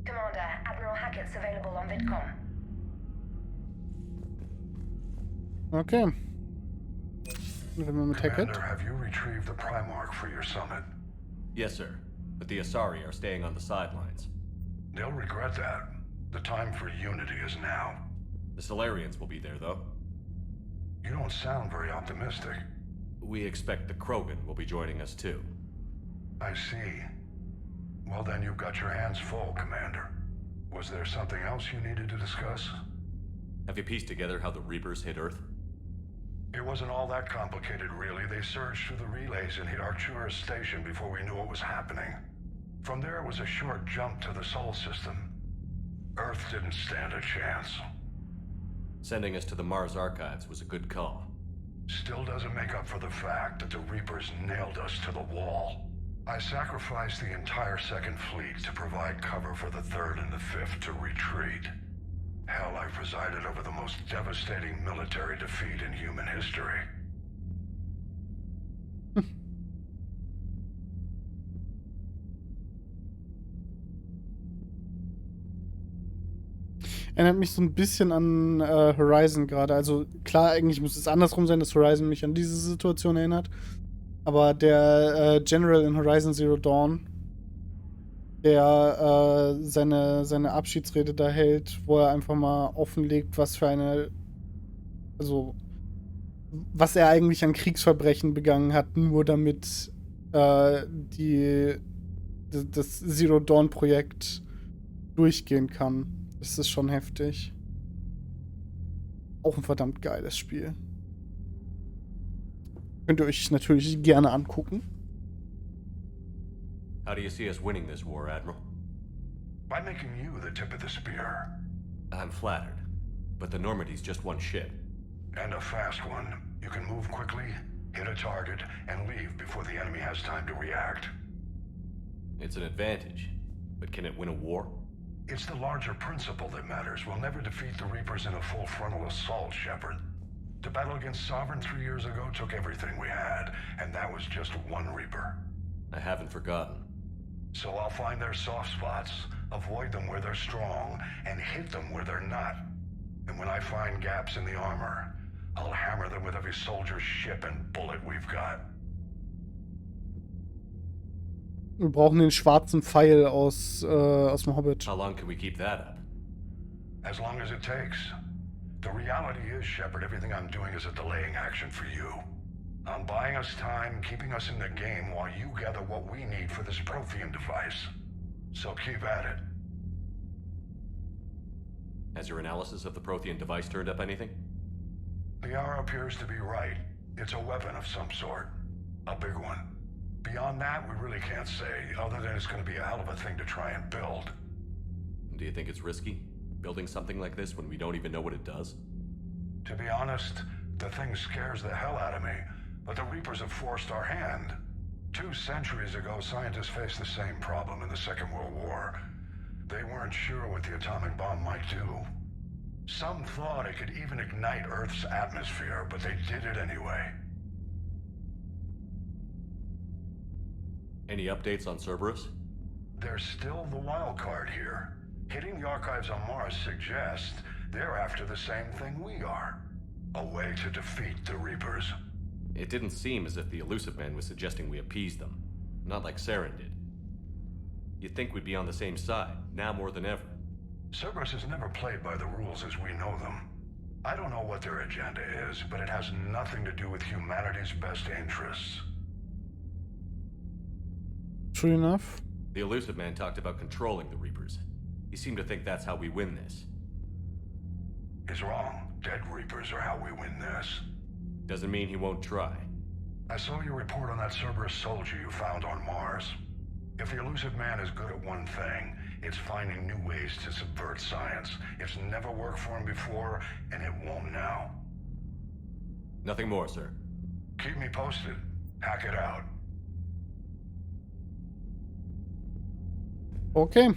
Commander, Admiral Hackett's available on VidCom. Okay. Reden wir mit Hackett. Commander, have you retrieved the Primarch for your summit? Yes, sir. But the Asari are staying on the sidelines. They'll regret that. The time for unity is now. The Solarians will be there, though. You don't sound very optimistic. We expect the Krogan will be joining us, too. I see. Well, then you've got your hands full, Commander. Was there something else you needed to discuss? Have you pieced together how the Reapers hit Earth? It wasn't all that complicated, really. They surged through the relays and hit Arcturus Station before we knew what was happening. From there, it was a short jump to the Sol system. Earth didn't stand a chance. Sending us to the Mars archives was a good call. Still doesn't make up for the fact that the Reapers nailed us to the wall. I sacrificed the entire Second Fleet to provide cover for the Third and the Fifth to retreat. Hell, I presided over the most devastating military defeat in human history. Erinnert mich so ein bisschen an Horizon gerade. Also klar, eigentlich muss es andersrum sein, dass Horizon mich an diese Situation erinnert. Aber der General in Horizon Zero Dawn, der seine Abschiedsrede da hält, wo er einfach mal offenlegt, was er eigentlich an Kriegsverbrechen begangen hat, nur damit das Zero Dawn Projekt durchgehen kann. Das ist schon heftig. Auch ein verdammt geiles Spiel. Könnt ihr euch natürlich gerne angucken. How do you see us winning this war, Admiral? By making you the tip of the spear. I'm flattered, but the Normandy's just one ship. And a fast one. You can move quickly, hit a target, and leave before the enemy has time to react. It's an advantage, but can it win a war? It's the larger principle that matters. We'll never defeat the Reapers in a full frontal assault, Shepard. The battle against Sovereign 3 years ago took everything we had, and that was just one Reaper. I haven't forgotten. So I'll find their soft spots, avoid them where they're strong, and hit them where they're not. And when I find gaps in the armor, I'll hammer them with every soldier's ship and bullet we've got. Wir brauchen den schwarzen Pfeil aus dem Hobbit. How long can we keep that up? As long as it takes. The reality is, Shepard, everything I'm doing is a delaying action for you. I'm buying us time, keeping us in the game while you gather what we need for this Prothean device. So keep at it. Has your analysis of the Prothean device turned up anything? The hour appears to be right. It's a weapon of some sort. A big one. Beyond that, we really can't say, other than it's going to be a hell of a thing to try and build. Do you think it's risky, building something like this when we don't even know what it does? To be honest, the thing scares the hell out of me, but the Reapers have forced our hand. 2 centuries ago, scientists faced the same problem in the Second World War. They weren't sure what the atomic bomb might do. Some thought it could even ignite Earth's atmosphere, but they did it anyway. Any updates on Cerberus? There's still the wild card here. Hitting the archives on Mars suggests they're after the same thing we are. A way to defeat the Reapers. It didn't seem as if the Elusive Man was suggesting we appease them. Not like Saren did. You'd think we'd be on the same side, now more than ever. Cerberus has never played by the rules as we know them. I don't know what their agenda is, but it has nothing to do with humanity's best interests. True enough. The Elusive Man talked about controlling the Reapers. He seemed to think that's how we win this. He's wrong. Dead Reapers are how we win this. Doesn't mean he won't try. I saw your report on that Cerberus soldier you found on Mars. If the Elusive Man is good at one thing, it's finding new ways to subvert science. It's never worked for him before, and it won't now. Nothing more, sir. Keep me posted. Hack it out. Okay.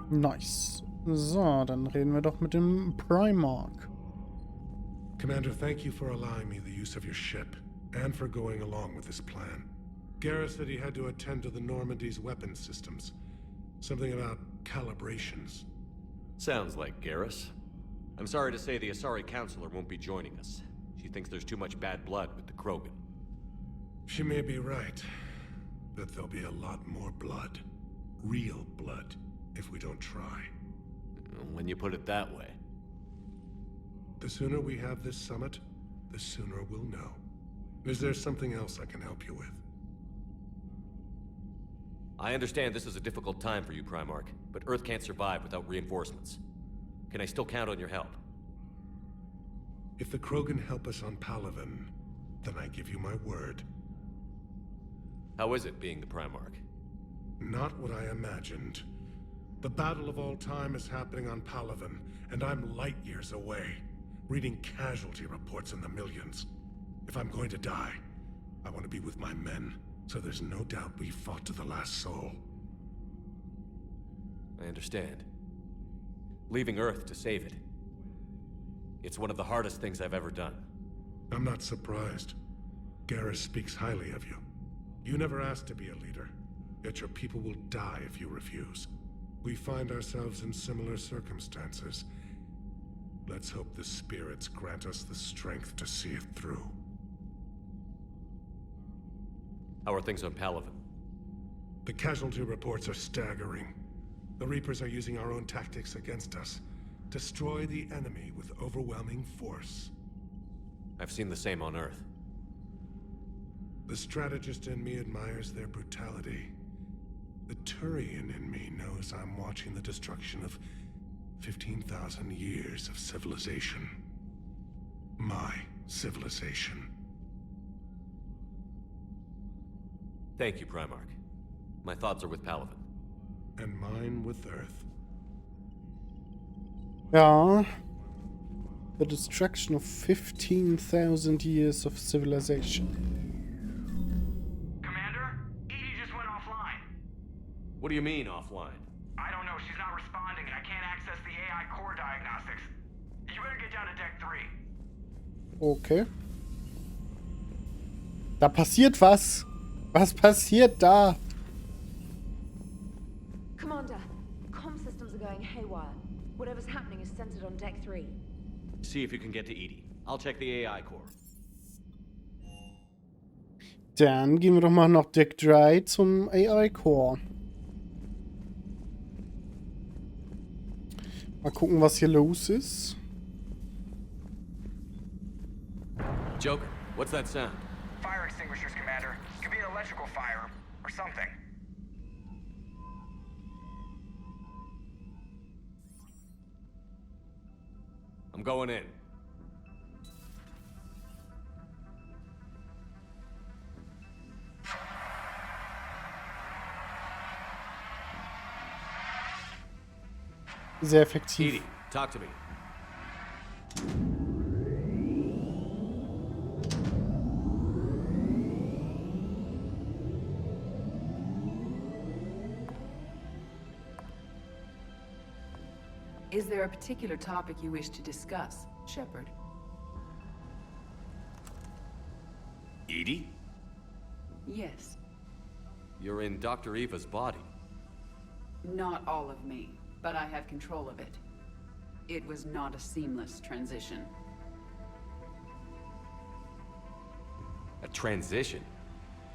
Nice. So, dann reden wir doch mit dem Primarch. Commander, thank you for allowing me the use of your ship. and for going along with this plan. Garrus said he had to attend to the Normandy's weapons systems. Something about calibrations. Sounds like Garrus. I'm sorry to say the Asari Counselor won't be joining us. She thinks there's too much bad blood with the Krogan. She may be right, but there'll be a lot more blood. Real blood, if we don't try. When you put it that way. The sooner we have this summit, the sooner we'll know. Is there something else I can help you with? I understand this is a difficult time for you, Primarch, but Earth can't survive without reinforcements. Can I still count on your help? If the Krogan help us on Palaven, then I give you my word. How is it being the Primarch? Not what I imagined. The battle of all time is happening on Palaven, and I'm light years away, reading casualty reports in the millions. If I'm going to die, I want to be with my men, so there's no doubt we fought to the last soul. I understand. Leaving Earth to save it. It's one of the hardest things I've ever done. I'm not surprised. Garrus speaks highly of you. You never asked to be a leader, yet your people will die if you refuse. We find ourselves in similar circumstances. Let's hope the spirits grant us the strength to see it through. How are things on Palaven? The casualty reports are staggering. The Reapers are using our own tactics against us. Destroy the enemy with overwhelming force. I've seen the same on Earth. The strategist in me admires their brutality. The Turian in me knows I'm watching the destruction of 15,000 years of civilization. My civilization. Thank you, Primarch. My thoughts are with Palaven. And mine with Earth. Ja. The destruction of 15,000 years of civilization. Commander, Edie just went offline. What do you mean, offline? I don't know, she's not responding and I can't access the AI core diagnostics. You better get down to Deck 3. Okay. Da passiert was. Was passiert da? Commander, comm systems are going haywire. Whatever's happening is centered on Deck 3. See if you can get to Edie. I'll check the AI core. Dann gehen wir doch mal nach Deck 3 zum AI Core. Mal gucken, was hier los ist. Joker, what's that sound? Fire extinguishers, Commander. Could be an electrical fire or something. I'm going in. Sehr effektiv. Edie, talk to me. Is there a particular topic you wish to discuss, Shepard? Edie? Yes. You're in Dr. Eva's body. Not all of me, but I have control of it. It was not a seamless transition. A transition?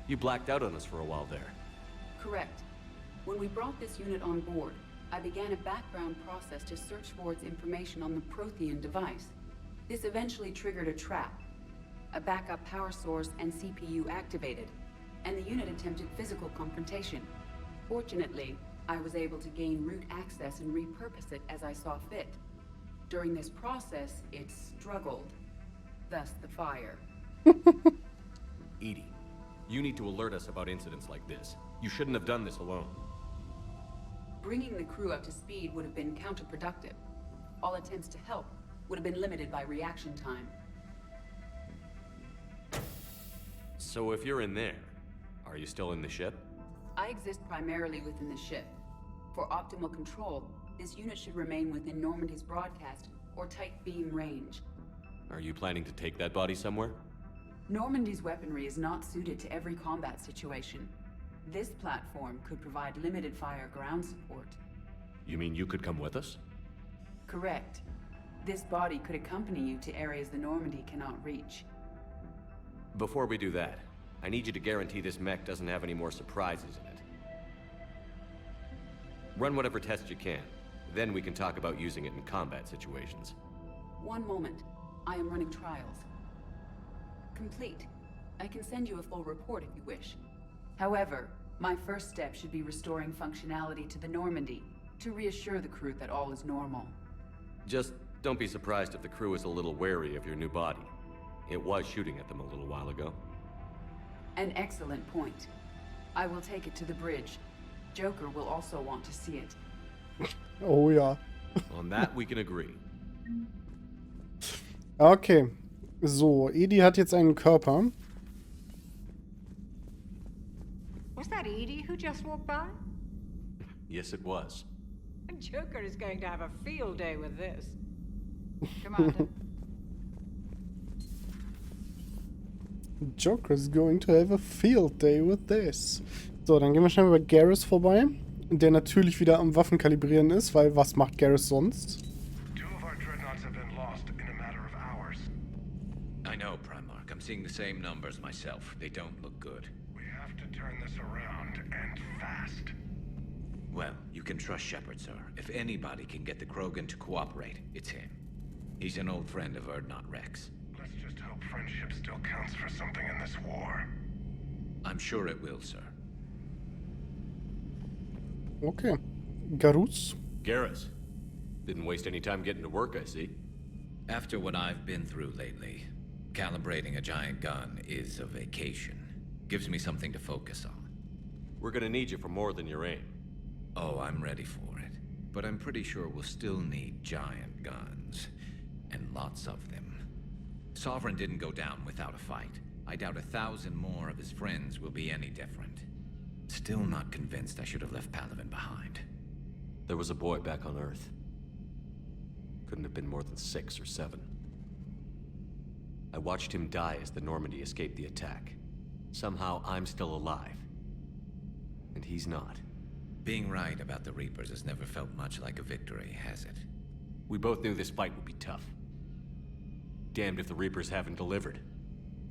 You blacked out on us for a while there. Correct. When we brought this unit on board, I began a background process to search for its information on the Prothean device. This eventually triggered a trap. A backup power source and CPU activated, and the unit attempted physical confrontation. Fortunately, I was able to gain root access and repurpose it as I saw fit. During this process, it struggled. Thus the fire. Edie, you need to alert us about incidents like this. You shouldn't have done this alone. Bringing the crew up to speed would have been counterproductive. All attempts to help would have been limited by reaction time. So if you're in there, are you still in the ship? I exist primarily within the ship. For optimal control, this unit should remain within Normandy's broadcast or tight beam range. Are you planning to take that body somewhere? Normandy's weaponry is not suited to every combat situation. This platform could provide limited fire ground support. You mean you could come with us? Correct. This body could accompany you to areas the Normandy cannot reach. Before we do that, I need you to guarantee this mech doesn't have any more surprises in it. Run whatever tests you can. Then we can talk about using it in combat situations. One moment. I am running trials. Complete. I can send you a full report if you wish. However, my first step should be restoring functionality to the Normandy to reassure the crew that all is normal. Just don't be surprised if the crew is a little wary of your new body. It was shooting at them a little while ago. An excellent point. I will take it to the bridge. Joker will also want to see it. Oh ja. On that we can agree. Okay. So, Edie hat jetzt einen Körper. Was that Edie who just walked by? Yes, it was. Joker is going to have a field day with this. Commander. Joker is going to have a field day with this. So, dann gehen wir schnell bei Garrus vorbei. Der natürlich wieder am Waffenkalibrieren ist, weil was macht Garrus sonst? Two of our dreadnoughts have been lost in a matter of hours. I know, Primarch. I'm seeing the same numbers myself. They don't look good. We have to turn this around, and fast. Well, you can trust Shepard, sir. If anybody can get the Krogan to cooperate, it's him. He's an old friend of Erdnot Rex. Let's just hope friendship still counts for something in this war. I'm sure it will, sir. Okay. Garrus. Garrus. Didn't waste any time getting to work, I see. After what I've been through lately, calibrating a giant gun is a vacation. Gives me something to focus on. We're gonna need you for more than your aim. Oh, I'm ready for it. But I'm pretty sure we'll still need giant guns. And lots of them. Sovereign didn't go down without a fight. I doubt 1,000 more of his friends will be any different. Still not convinced I should have left Palaven behind. There was a boy back on Earth. Couldn't have been more than 6 or 7. I watched him die as the Normandy escaped the attack. Somehow I'm still alive. And he's not. Being right about the Reapers has never felt much like a victory, has it? We both knew this fight would be tough. Damned if the Reapers haven't delivered.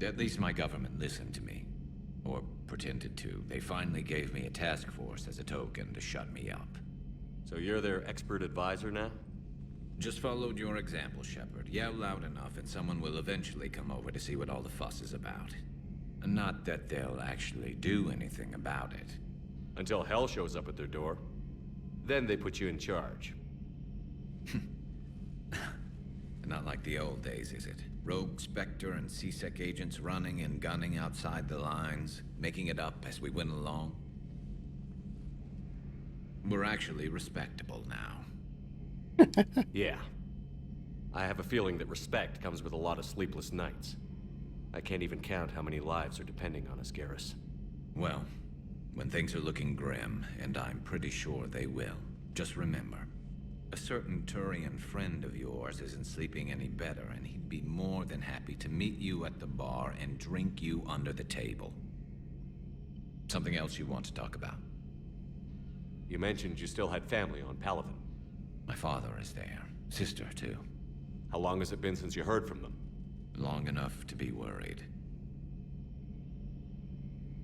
At least my government listened to me. Or pretended to. They finally gave me a task force as a token to shut me up. So you're their expert advisor now? Just followed your example, Shepard. Yell loud enough and someone will eventually come over to see what all the fuss is about. Not that they'll actually do anything about it. Until hell shows up at their door. Then they put you in charge. Not like the old days, is it? Rogue Spectre and C-Sec agents running and gunning outside the lines, making it up as we went along. We're actually respectable now. Yeah. I have a feeling that respect comes with a lot of sleepless nights. I can't even count how many lives are depending on us, Garrus. Well, when things are looking grim, and I'm pretty sure they will, just remember, a certain Turian friend of yours isn't sleeping any better, and he'd be more than happy to meet you at the bar and drink you under the table. Something else you want to talk about? You mentioned you still had family on Palaven. My father is there. Sister, too. How long has it been since you heard from them? Long enough to be worried.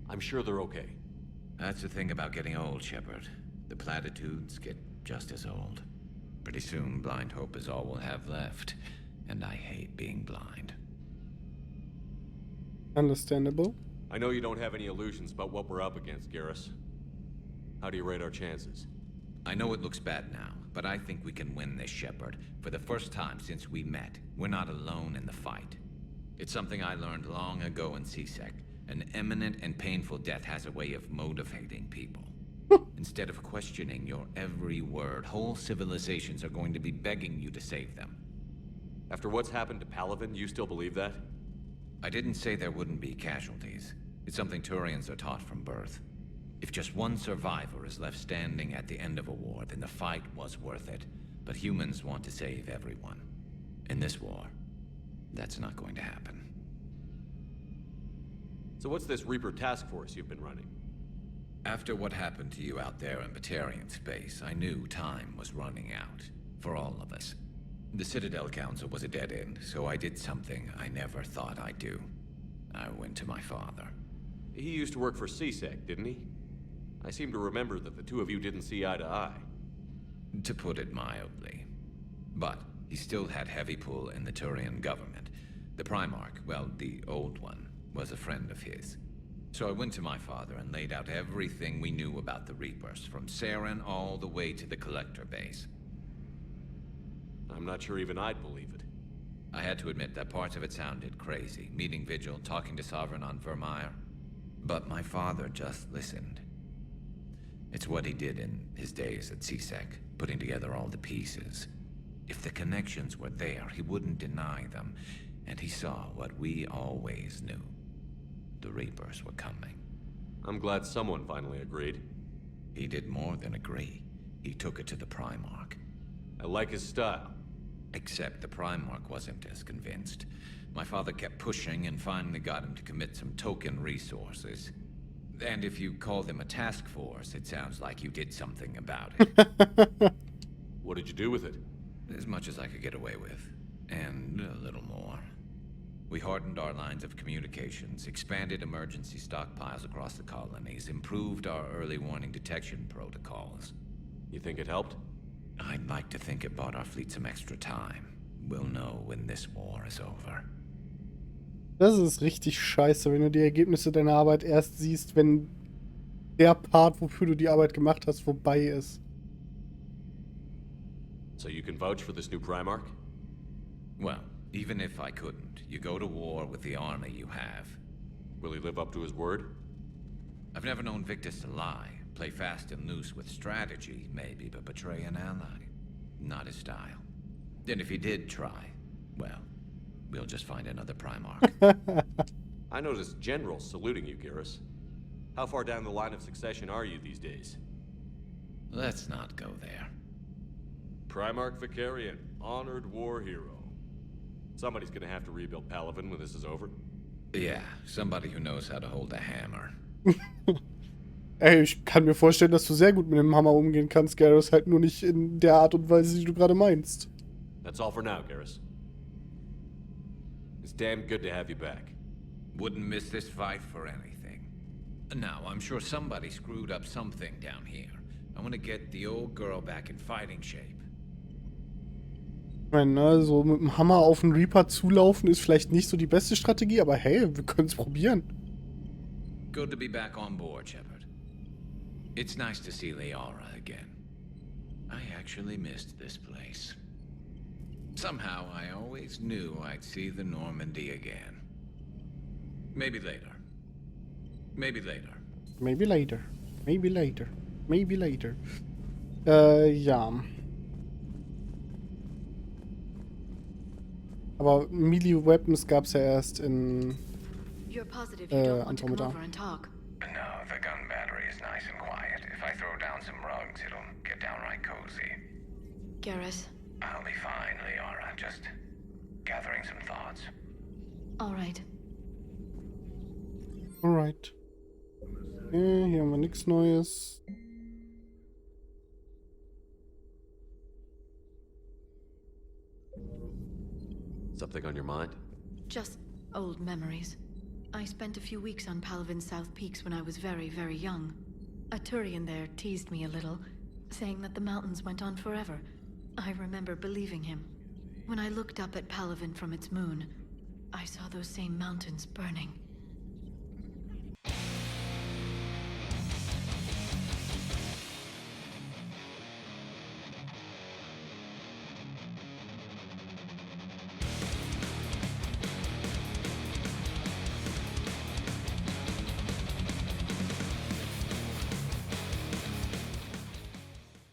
I'm sure they're okay. That's the thing about getting old, Shepard. The platitudes get just as old. Pretty soon, blind hope is all we'll have left. And I hate being blind. Understandable. I know you don't have any illusions about what we're up against, Garrus. How do you rate our chances? I know it looks bad now, but I think we can win this, Shepard. For the first time since we met, we're not alone in the fight. It's something I learned long ago in C-Sec. An imminent and painful death has a way of motivating people. Instead of questioning your every word, whole civilizations are going to be begging you to save them. After what's happened to Palaven, you still believe that? I didn't say there wouldn't be casualties. It's something Turians are taught from birth. If just one survivor is left standing at the end of a war, then the fight was worth it. But humans want to save everyone. In this war, that's not going to happen. So what's this Reaper task force you've been running? After what happened to you out there in Batarian space, I knew time was running out. For all of us. The Citadel Council was a dead end, so I did something I never thought I'd do. I went to my father. He used to work for CSEC, didn't he? I seem to remember that the two of you didn't see eye to eye. To put it mildly. But he still had heavy pull in the Turian government. The Primarch, well, the old one, was a friend of his. So I went to my father and laid out everything we knew about the Reapers, from Saren all the way to the Collector base. I'm not sure even I'd believe it. I had to admit that parts of it sounded crazy, meeting Vigil, talking to Sovereign on Vermeer. But my father just listened. It's what he did in his days at CSEC, putting together all the pieces. If the connections were there, he wouldn't deny them, and he saw what we always knew. The Reapers were coming. I'm glad someone finally agreed. He did more than agree. He took it to the Primarch. I like his style. Except the Primarch wasn't as convinced. My father kept pushing and finally got him to commit some token resources. And if you call them a task force, it sounds like you did something about it. What did you do with it? As much as I could get away with. And a little more. We hardened our lines of communications, expanded emergency stockpiles across the colonies, improved our early warning detection protocols. You think it helped? I'd like to think it bought our fleet some extra time. We'll know when this war is over. Das ist richtig scheiße, wenn du die Ergebnisse deiner Arbeit erst siehst, wenn der Part, wofür du die Arbeit gemacht hast, vorbei ist. So you can vouch for this new Primarch? Well, even if I couldn't, you go to war with the army you have. Will he live up to his word? I've never known Victus to lie. Play fast and loose with strategy, maybe, but betray an ally. Not his style. And if he did try, well, we'll just find another Primarch. I noticed generals saluting you, Garrus. How far down the line of succession are you these days? Let's not go there. Primarch Vicarian, honored war hero. Somebody's gonna have to rebuild Palaven when this is over. Yeah, somebody who knows how to hold a hammer. Ey, ich kann mir vorstellen, dass du sehr gut mit dem Hammer umgehen kannst, Garrus, halt nur nicht in der Art und Weise, die du gerade meinst. That's all for now, Garrus. It's damn good to have you back. Wouldn't miss this fight for anything. Now, I'm sure somebody screwed up something down here. I want to get the old girl back in fighting shape. Ich meine, ne, so mit dem Hammer auf den Reaper zulaufen ist vielleicht nicht so die beste Strategie, aber hey, wir können es probieren. Good to be back on board, Shepard. It's nice to see Liara again. I actually missed this place. Somehow, I always knew I'd see the Normandy again. Maybe later. Maybe later. Maybe later. Maybe later. Maybe later. Ja. Aber Melee Weapons gab's ja erst in You're positive you don't want to come Andromeda. over and talk? No, the gun battery is nice and quiet. If I throw down some rugs, it'll get downright cozy. Garrus. I'll be fine, Liara. Just gathering some thoughts. All right. Alright. Okay, hier haben wir nichts Neues. Something on your mind? Just old memories. I spent a few weeks on Palavin's South Peaks when I was very, very young. A Turian there teased me a little, saying that the mountains went on forever. I remember believing him. When I looked up at Palavin from its moon, I saw those same mountains burning.